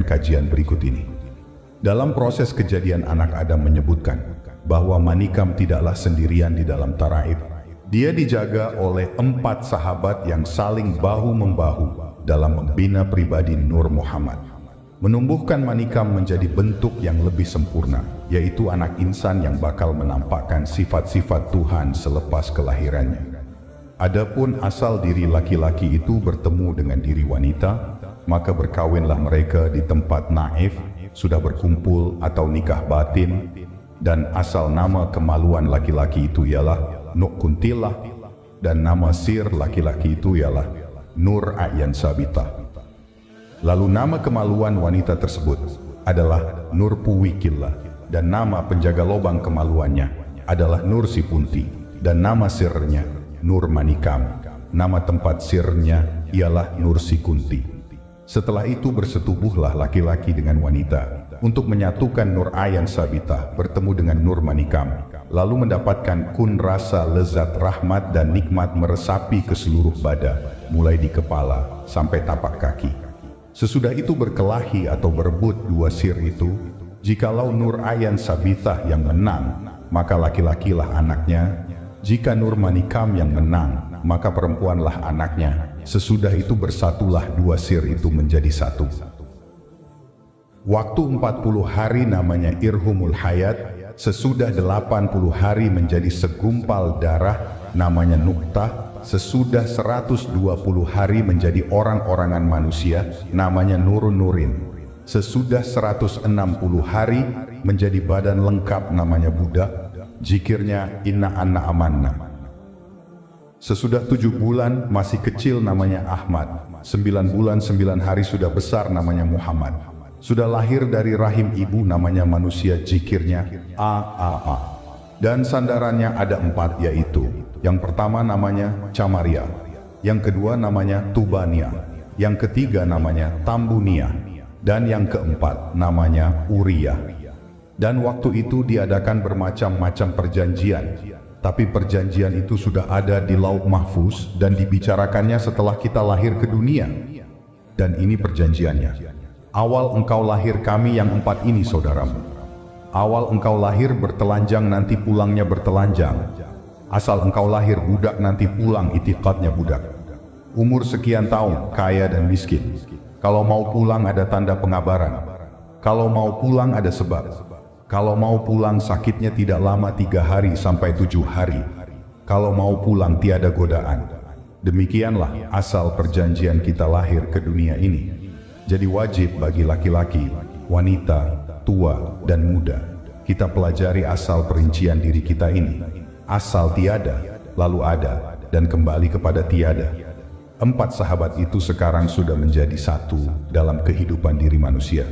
kajian berikut ini. Dalam proses kejadian anak Adam menyebutkan bahwa Manikam tidaklah sendirian di dalam Taraib. Dia dijaga oleh 4 sahabat yang saling bahu-membahu dalam membina pribadi Nur Muhammad. Menumbuhkan Manikam menjadi bentuk yang lebih sempurna, yaitu anak insan yang bakal menampakkan sifat-sifat Tuhan selepas kelahirannya. Adapun asal diri laki-laki itu bertemu dengan diri wanita, maka berkawinlah mereka di tempat naif, sudah berkumpul atau nikah batin, dan asal nama kemaluan laki-laki itu ialah Nukuntilah, dan nama sir laki-laki itu ialah Nur Ayan Sabitah. Lalu nama kemaluan wanita tersebut adalah Nur Puwikillah, dan nama penjaga lobang kemaluannya adalah Nur Sipunti, dan nama sirnya Nur Manikam. Nama tempat sirnya ialah Nur Sikunti. Setelah itu bersetubuhlah laki-laki dengan wanita untuk menyatukan Nur Ayan Sabitah bertemu dengan Nur Manikam, lalu mendapatkan kun rasa lezat rahmat dan nikmat meresapi ke seluruh badan, mulai di kepala sampai tapak kaki. Sesudah itu berkelahi atau berebut 2 sir itu. Jikalau Nur Ayan Sabitah yang menang, maka laki-lakilah anaknya. Jika Nur Manikam yang menang, maka perempuanlah anaknya. Sesudah itu bersatulah 2 sir itu menjadi satu. Waktu 40 hari namanya Irhumul Hayat. Sesudah 80 hari menjadi segumpal darah namanya Nuktah. Sesudah 120 hari menjadi orang-orangan manusia namanya Nurun Nurin. Sesudah 160 hari menjadi badan lengkap namanya budak. Zikirnya Inna Anna Amanna. Sesudah 7 bulan masih kecil namanya Ahmad. 9 bulan 9 hari sudah besar namanya Muhammad. Sudah lahir dari rahim ibu namanya manusia, zikirnya A. Dan sandarannya ada 4, yaitu yang pertama namanya Camaria, yang kedua namanya Tubania, yang ketiga namanya Tambunia, dan yang keempat namanya Uria. Dan waktu itu diadakan bermacam-macam perjanjian, tapi perjanjian itu sudah ada di Lauh Mahfuz dan dibicarakannya setelah kita lahir ke dunia. Dan ini perjanjiannya. Awal engkau lahir kami yang 4 ini saudaramu. Awal engkau lahir bertelanjang, nanti pulangnya bertelanjang. Asal engkau lahir budak, nanti pulang itikadnya budak. Umur sekian tahun, kaya dan miskin. Kalau mau pulang ada tanda pengabaran. Kalau mau pulang ada sebab. Kalau mau pulang sakitnya tidak lama 3 hari sampai 7 hari. Kalau mau pulang tiada godaan. Demikianlah asal perjanjian kita lahir ke dunia ini. Jadi wajib bagi laki-laki, wanita, tua, dan muda, kita pelajari asal perincian diri kita ini. Asal tiada, lalu ada, dan kembali kepada tiada. 4 sahabat itu sekarang sudah menjadi satu dalam kehidupan diri manusia.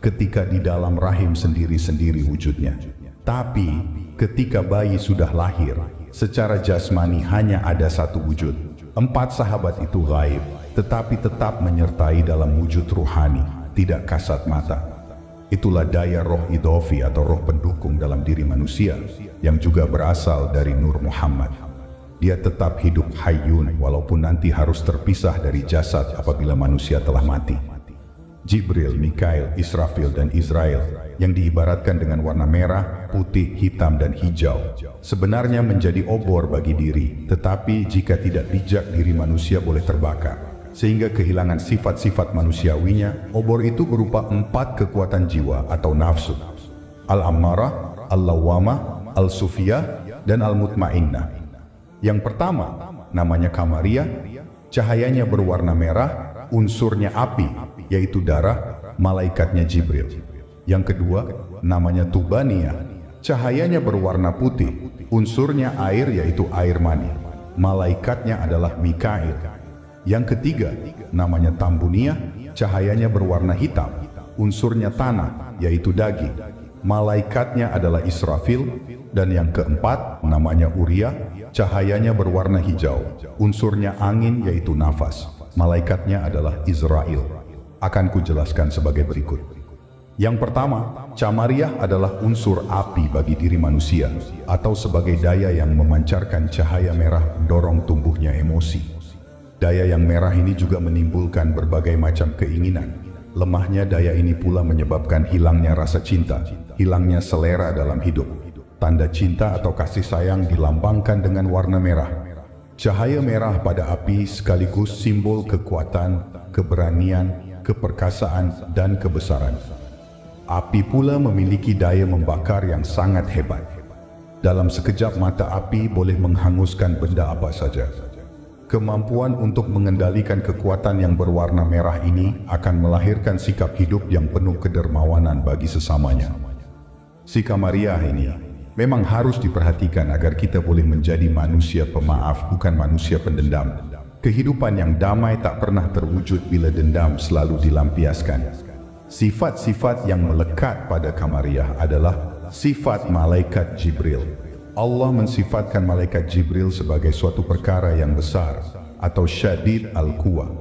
Ketika di dalam rahim sendiri-sendiri wujudnya. Tapi ketika bayi sudah lahir, secara jasmani hanya ada satu wujud. 4 sahabat itu gaib, tetapi tetap menyertai dalam wujud ruhani, tidak kasat mata. Itulah daya roh idofi atau roh pendukung dalam diri manusia, yang juga berasal dari Nur Muhammad. Dia tetap hidup hayyun walaupun nanti harus terpisah dari jasad apabila manusia telah mati. Jibril, Mikail, Israfil, dan Israel yang diibaratkan dengan warna merah, putih, hitam, dan hijau sebenarnya menjadi obor bagi diri, tetapi jika tidak bijak diri manusia boleh terbakar sehingga kehilangan sifat-sifat manusiawinya. Obor itu berupa 4 kekuatan jiwa atau nafsu: Al-Ammarah, Al-Lawwamah, Al-Sufiyah, dan Al-Mutmainnah. Yang pertama namanya Kamaria, cahayanya berwarna merah, unsurnya api yaitu darah, malaikatnya Jibril. Yang kedua namanya Tubania, cahayanya berwarna putih, unsurnya air yaitu air mani, malaikatnya adalah Mikail. Yang ketiga namanya Tambunia, cahayanya berwarna hitam, unsurnya tanah yaitu daging, malaikatnya adalah Israfil. Dan yang keempat namanya Uria, cahayanya berwarna hijau, unsurnya angin yaitu nafas, malaikatnya adalah Israel. Akan kujelaskan sebagai berikut. Yang pertama, Camariah adalah unsur api bagi diri manusia, atau sebagai daya yang memancarkan cahaya merah mendorong tumbuhnya emosi. Daya yang merah ini juga menimbulkan berbagai macam keinginan. Lemahnya daya ini pula menyebabkan hilangnya rasa cinta, hilangnya selera dalam hidup. Tanda cinta atau kasih sayang dilambangkan dengan warna merah. Cahaya merah pada api sekaligus simbol kekuatan, keberanian, keperkasaan, dan kebesaran. Api pula memiliki daya membakar yang sangat hebat. Dalam sekejap mata api boleh menghanguskan benda apa saja. Kemampuan untuk mengendalikan kekuatan yang berwarna merah ini akan melahirkan sikap hidup yang penuh kedermawanan bagi sesamanya. Si Kamariah ini memang harus diperhatikan agar kita boleh menjadi manusia pemaaf, bukan manusia pendendam. Kehidupan yang damai tak pernah terwujud bila dendam selalu dilampiaskan. Sifat-sifat yang melekat pada Kamariah adalah sifat malaikat Jibril. Allah mensifatkan malaikat Jibril sebagai suatu perkara yang besar atau syadid al-quwa.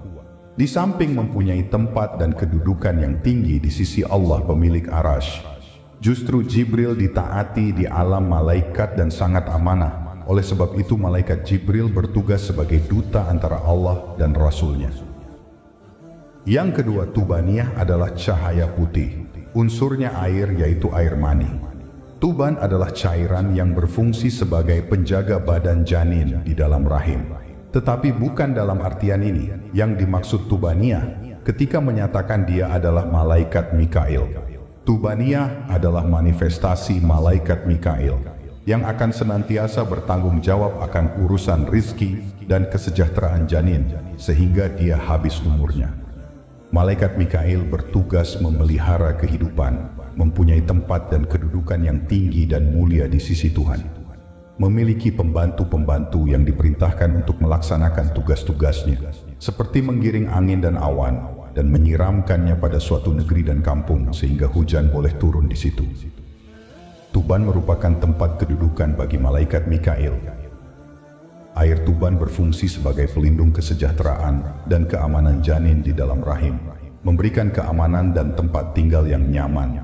Di samping mempunyai tempat dan kedudukan yang tinggi di sisi Allah pemilik Arash, justru Jibril ditaati di alam malaikat dan sangat amanah. Oleh sebab itu malaikat Jibril bertugas sebagai duta antara Allah dan Rasulnya. Yang kedua, Tubaniyah adalah cahaya putih. Unsurnya air, yaitu air mani. Tuban adalah cairan yang berfungsi sebagai penjaga badan janin di dalam rahim. Tetapi bukan dalam artian ini. Yang dimaksud Tubaniyah ketika menyatakan dia adalah malaikat Mikail. Tubaniyah adalah manifestasi malaikat Mikail yang akan senantiasa bertanggung jawab akan urusan rizki dan kesejahteraan janin sehingga dia habis umurnya. Malaikat Mikail bertugas memelihara kehidupan, mempunyai tempat dan kedudukan yang tinggi dan mulia di sisi Tuhan. Memiliki pembantu-pembantu yang diperintahkan untuk melaksanakan tugas-tugasnya, seperti menggiring angin dan awan dan menyiramkannya pada suatu negeri dan kampung sehingga hujan boleh turun di situ. Tuban merupakan tempat kedudukan bagi malaikat Mikail. Air tuban berfungsi sebagai pelindung kesejahteraan dan keamanan janin di dalam rahim, memberikan keamanan dan tempat tinggal yang nyaman.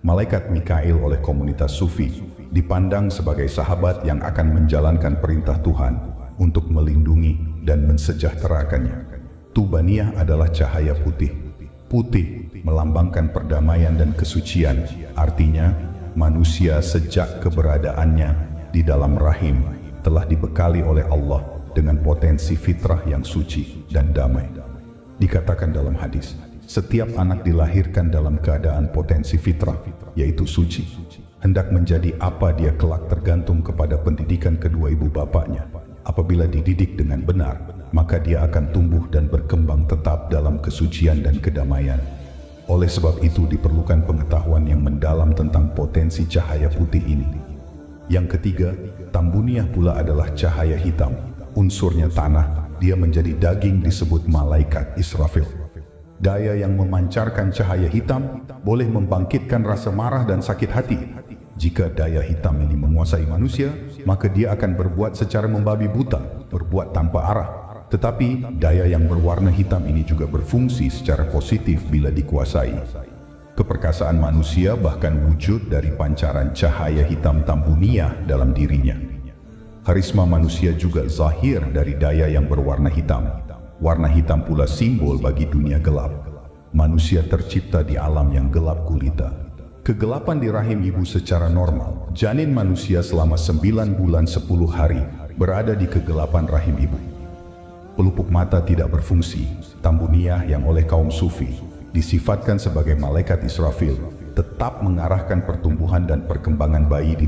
Malaikat Mikail oleh komunitas Sufi dipandang sebagai sahabat yang akan menjalankan perintah Tuhan untuk melindungi dan mensejahterakannya. Tubaniyah adalah cahaya putih. Putih melambangkan perdamaian dan kesucian, artinya manusia sejak keberadaannya di dalam rahim telah dibekali oleh Allah dengan potensi fitrah yang suci dan damai. Dikatakan dalam hadis, setiap anak dilahirkan dalam keadaan potensi fitrah, yaitu suci. Hendak menjadi apa dia kelak tergantung kepada pendidikan kedua ibu bapaknya. Apabila dididik dengan benar, maka dia akan tumbuh dan berkembang tetap dalam kesucian dan kedamaian. Oleh sebab itu diperlukan pengetahuan yang mendalam tentang potensi cahaya putih ini. Yang ketiga, Tambuniyah pula adalah cahaya hitam. Unsurnya tanah, dia menjadi daging disebut malaikat Israfil. Daya yang memancarkan cahaya hitam boleh membangkitkan rasa marah dan sakit hati. Jika daya hitam ini menguasai manusia, maka dia akan berbuat secara membabi buta, berbuat tanpa arah. Tetapi daya yang berwarna hitam ini juga berfungsi secara positif bila dikuasai. Keperkasaan manusia bahkan wujud dari pancaran cahaya hitam Tambuniyah dalam dirinya. Karisma manusia juga zahir dari daya yang berwarna hitam. Warna hitam pula simbol bagi dunia gelap. Manusia tercipta di alam yang gelap gulita. Kegelapan di rahim ibu secara normal. Janin manusia selama 9 bulan 10 hari berada di kegelapan rahim ibu. Pelupuk mata tidak berfungsi. Tambuniyah yang oleh kaum Sufi disifatkan sebagai malaikat Israfil tetap mengarahkan pertumbuhan dan perkembangan bayi di